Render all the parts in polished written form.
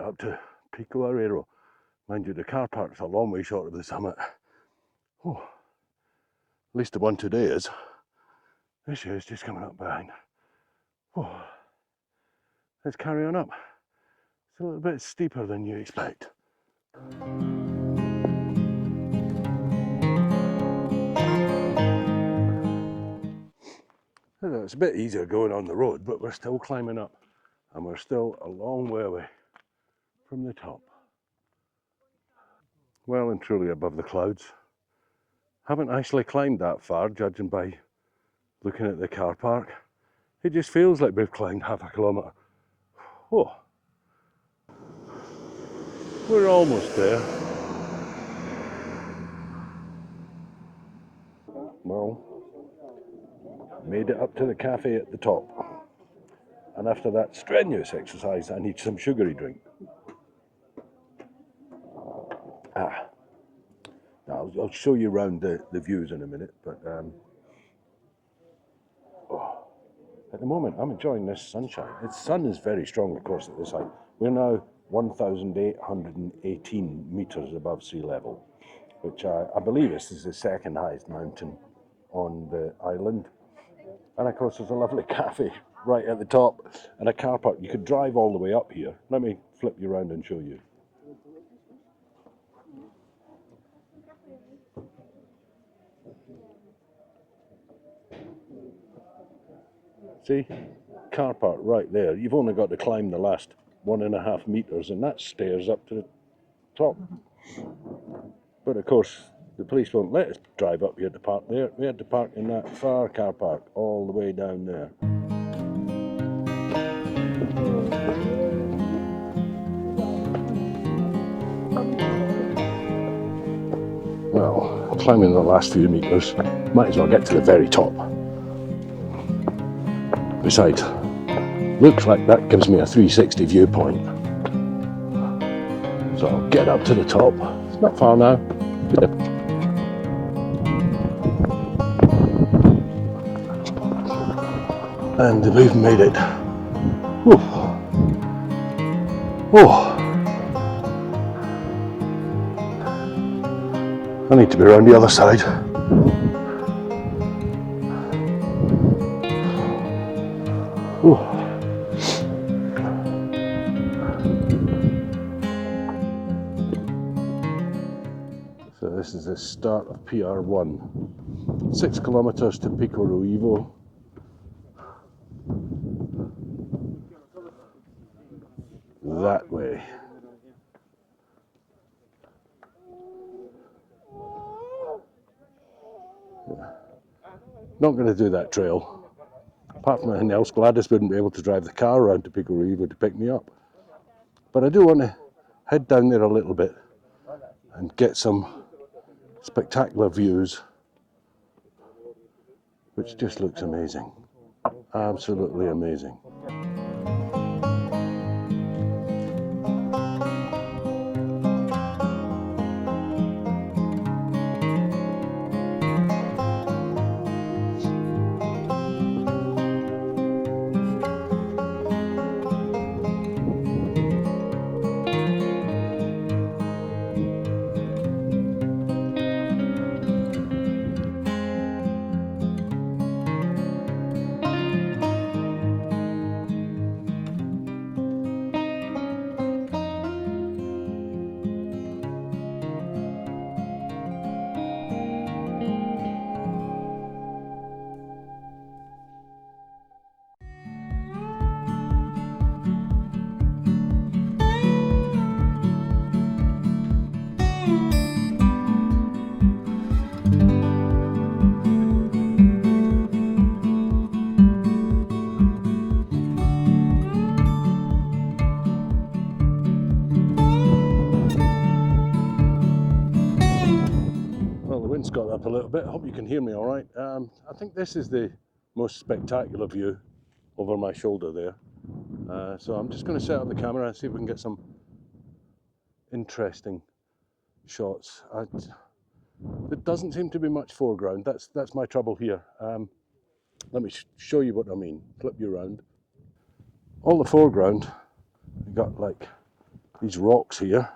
up to Pico Areeiro. Mind you, the car park's a long way short of the summit. Oh, at least the one today is. This is just coming up behind. Oh, let's carry on up. It's a little bit steeper than you expect. It's a bit easier going on the road, but we're still climbing up, and we're still a long way away from the top. Well and truly above the clouds. Haven't actually climbed that far, judging by looking at the car park. It just feels like we've climbed half a kilometre. Oh, we're almost there. Well, made it up to the cafe at the top. And after that strenuous exercise, I need some sugary drink. I'll show you around the views in a minute, but at the moment I'm enjoying this sunshine. The sun is very strong, of course, at this height. We're now 1,818 metres above sea level, which I believe this is the second highest mountain on the island. And of course there's a lovely cafe right at the top and a car park. You could drive all the way up here. Let me flip you around and show you. See, car park right there. You've only got to climb the last 1.5 metres and that stairs up to the top. But of course, the police won't let us drive up here to park there. We had to park in that far car park all the way down there. Well, climbing the last few metres, might as well get to the very top. Besides, looks like that gives me a 360 viewpoint. So I'll get up to the top. It's not far now. And we've made it. Whew. Oh. I need to be around the other side. Ooh. So this is the start of PR1. 6 kilometres to Pico Areeiro. That way. Not going to do that trail. Apart from anything else, Gladys wouldn't be able to drive the car around to Pico Areeiro to pick me up. But I do want to head down there a little bit and get some spectacular views, which just looks amazing. Absolutely amazing. Got up a little bit. I hope you can hear me all right. I think this is the most spectacular view over my shoulder there. So I'm just going to set up the camera and see if we can get some interesting shots. There doesn't seem to be much foreground. That's my trouble here. Let me show you what I mean. Flip you around. All the foreground, you got like these rocks here,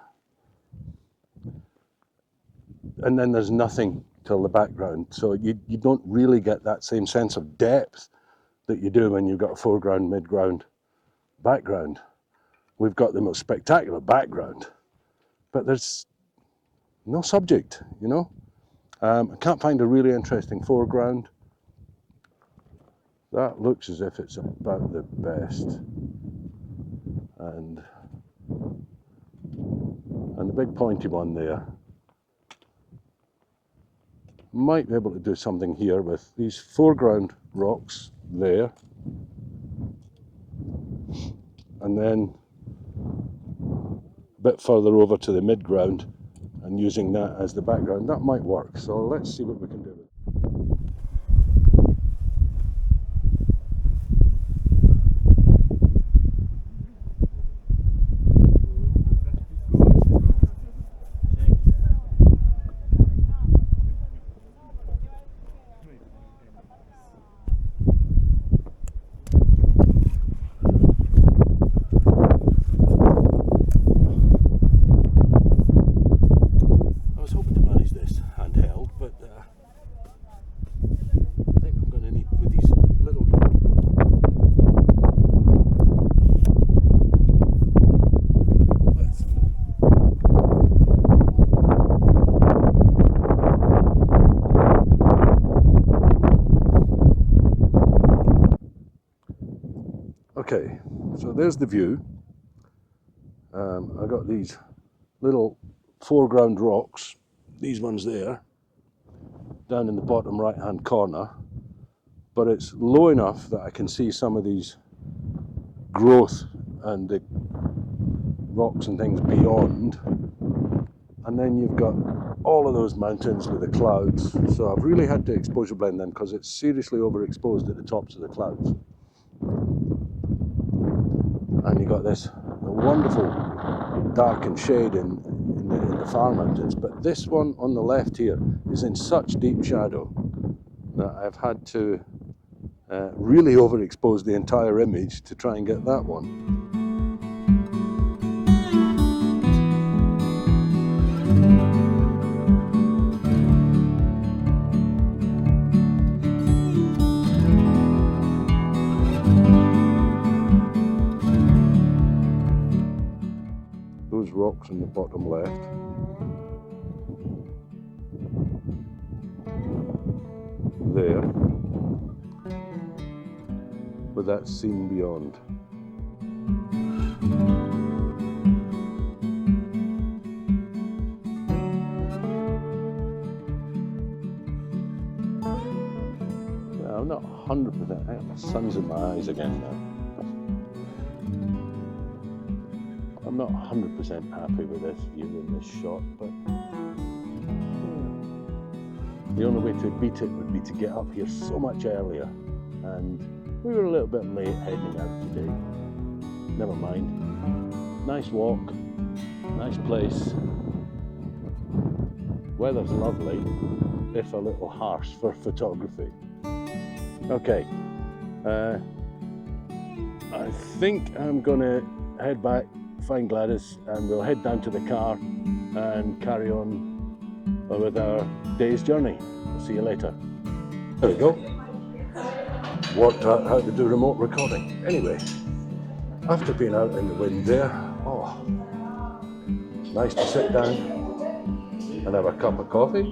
and then there's nothing till the background. So you don't really get that same sense of depth that you do when you've got a foreground, midground, background. We've got the most spectacular background, but there's no subject, you know. I can't find a really interesting foreground. That looks as if it's about the best. And the big pointy one there. Might be able to do something here with these foreground rocks there. And then a bit further over to the midground and using that as the background. That might work. So let's see what we can do with it. Okay, so there's the view. I got these little foreground rocks, these ones there, down in the bottom right hand corner, but it's low enough that I can see some of these growth and the rocks and things beyond. And then you've got all of those mountains with the clouds. So I've really had to exposure blend them because it's seriously overexposed at the tops of the clouds. And you've got this wonderful dark and shade in the far mountains. But this one on the left here is in such deep shadow that I've had to really overexpose the entire image to try and get that one. Those rocks in the bottom left. There. But that's seen beyond. Yeah, I'm not 100%. The sun's in my eyes again now. I'm not 100% happy with this view in this shot, but the only way to beat it would be to get up here so much earlier, and we were a little bit late heading out today. Never mind. Nice walk, nice place. Weather's lovely, if a little harsh for photography. Okay, I think I'm gonna head back, find Gladys, and we'll head down to the car and carry on with our day's journey. I'll see you later. There we go. Worked out how to do remote recording. Anyway, after being out in the wind there, oh, nice to sit down and have a cup of coffee.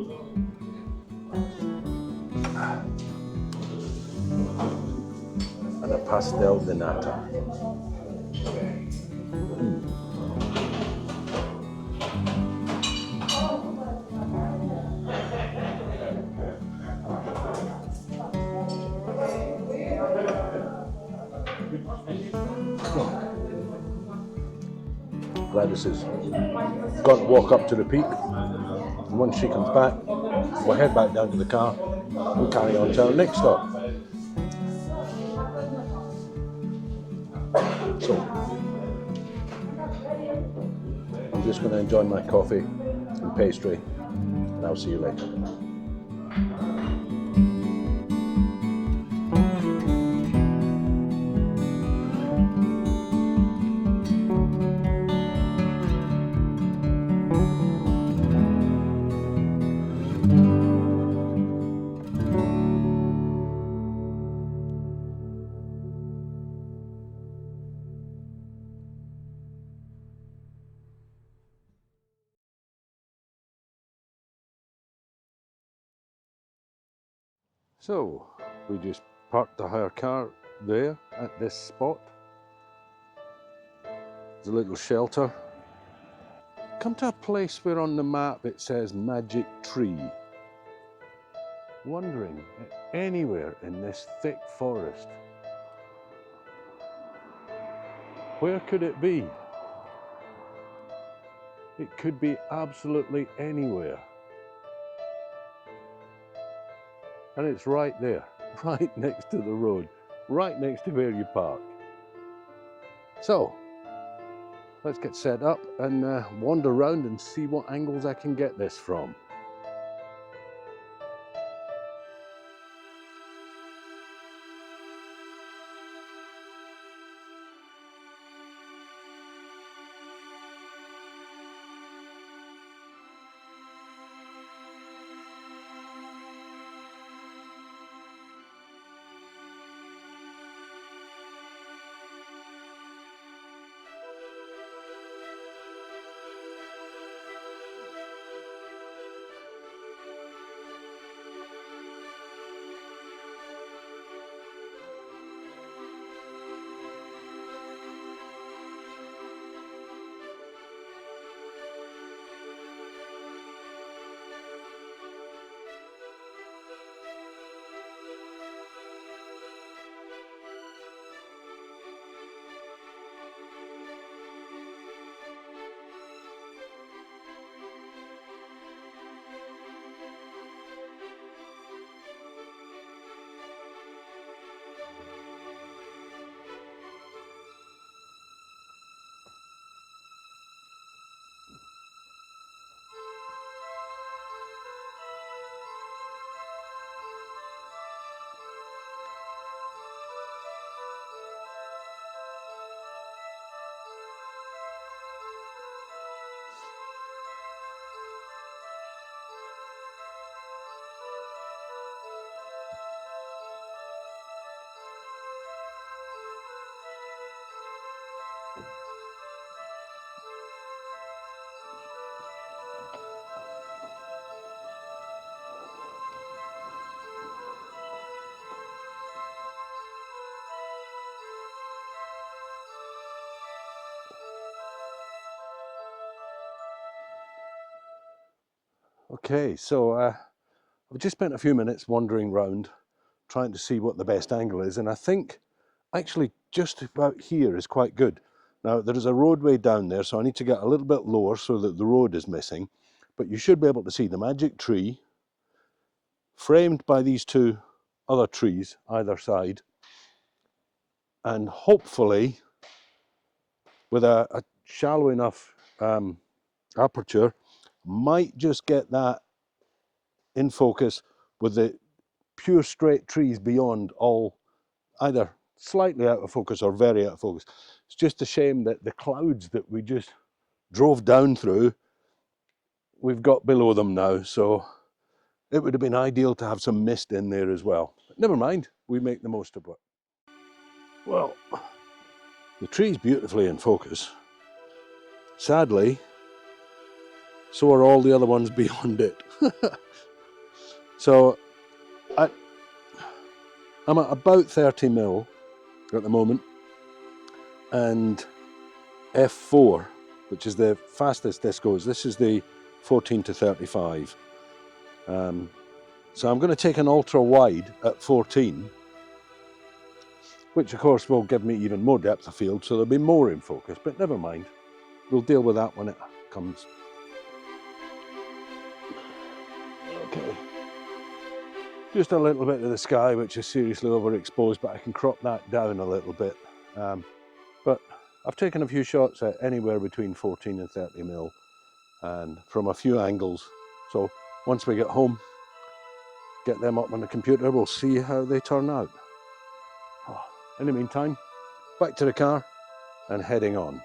And a pastel de nata. Gladys is going to walk up to the peak, and once she comes back, we'll head back down to the car and carry on to our next stop. So, I'm just going to enjoy my coffee and pastry, and I'll see you later. So we just parked the hire car there at this spot. There's a little shelter. Come to a place where on the map it says Magic Tree. Wondering anywhere in this thick forest, where could it be? It could be absolutely anywhere. And it's right there, right next to the road, right next to where you park. So, let's get set up and wander around and see what angles I can get this from. Okay, so I've just spent a few minutes wandering around trying to see what the best angle is, and I think actually just about here is quite good. Now there is a roadway down there, so I need to get a little bit lower so that the road is missing, but you should be able to see the magic tree framed by these two other trees either side, and hopefully with a shallow enough aperture might just get that in focus with the pure straight trees beyond all either slightly out of focus or very out of focus. It's just a shame that the clouds that we just drove down through, we've got below them now, so it would have been ideal to have some mist in there as well. But never mind, we make the most of it. Well, the tree's beautifully in focus. Sadly, so are all the other ones beyond it. So I'm at about 30 mil at the moment, and f4, which is the fastest this goes. This is the 14 to 35. So I'm going to take an ultra wide at 14, which of course will give me even more depth of field, so there'll be more in focus, but never mind. We'll deal with that when it comes. Okay. Just a little bit of the sky, which is seriously overexposed, but I can crop that down a little bit. But I've taken a few shots at anywhere between 14 and 30 mil, and from a few angles. So once we get home, get them up on the computer, we'll see how they turn out. In the meantime, back to the car and heading on.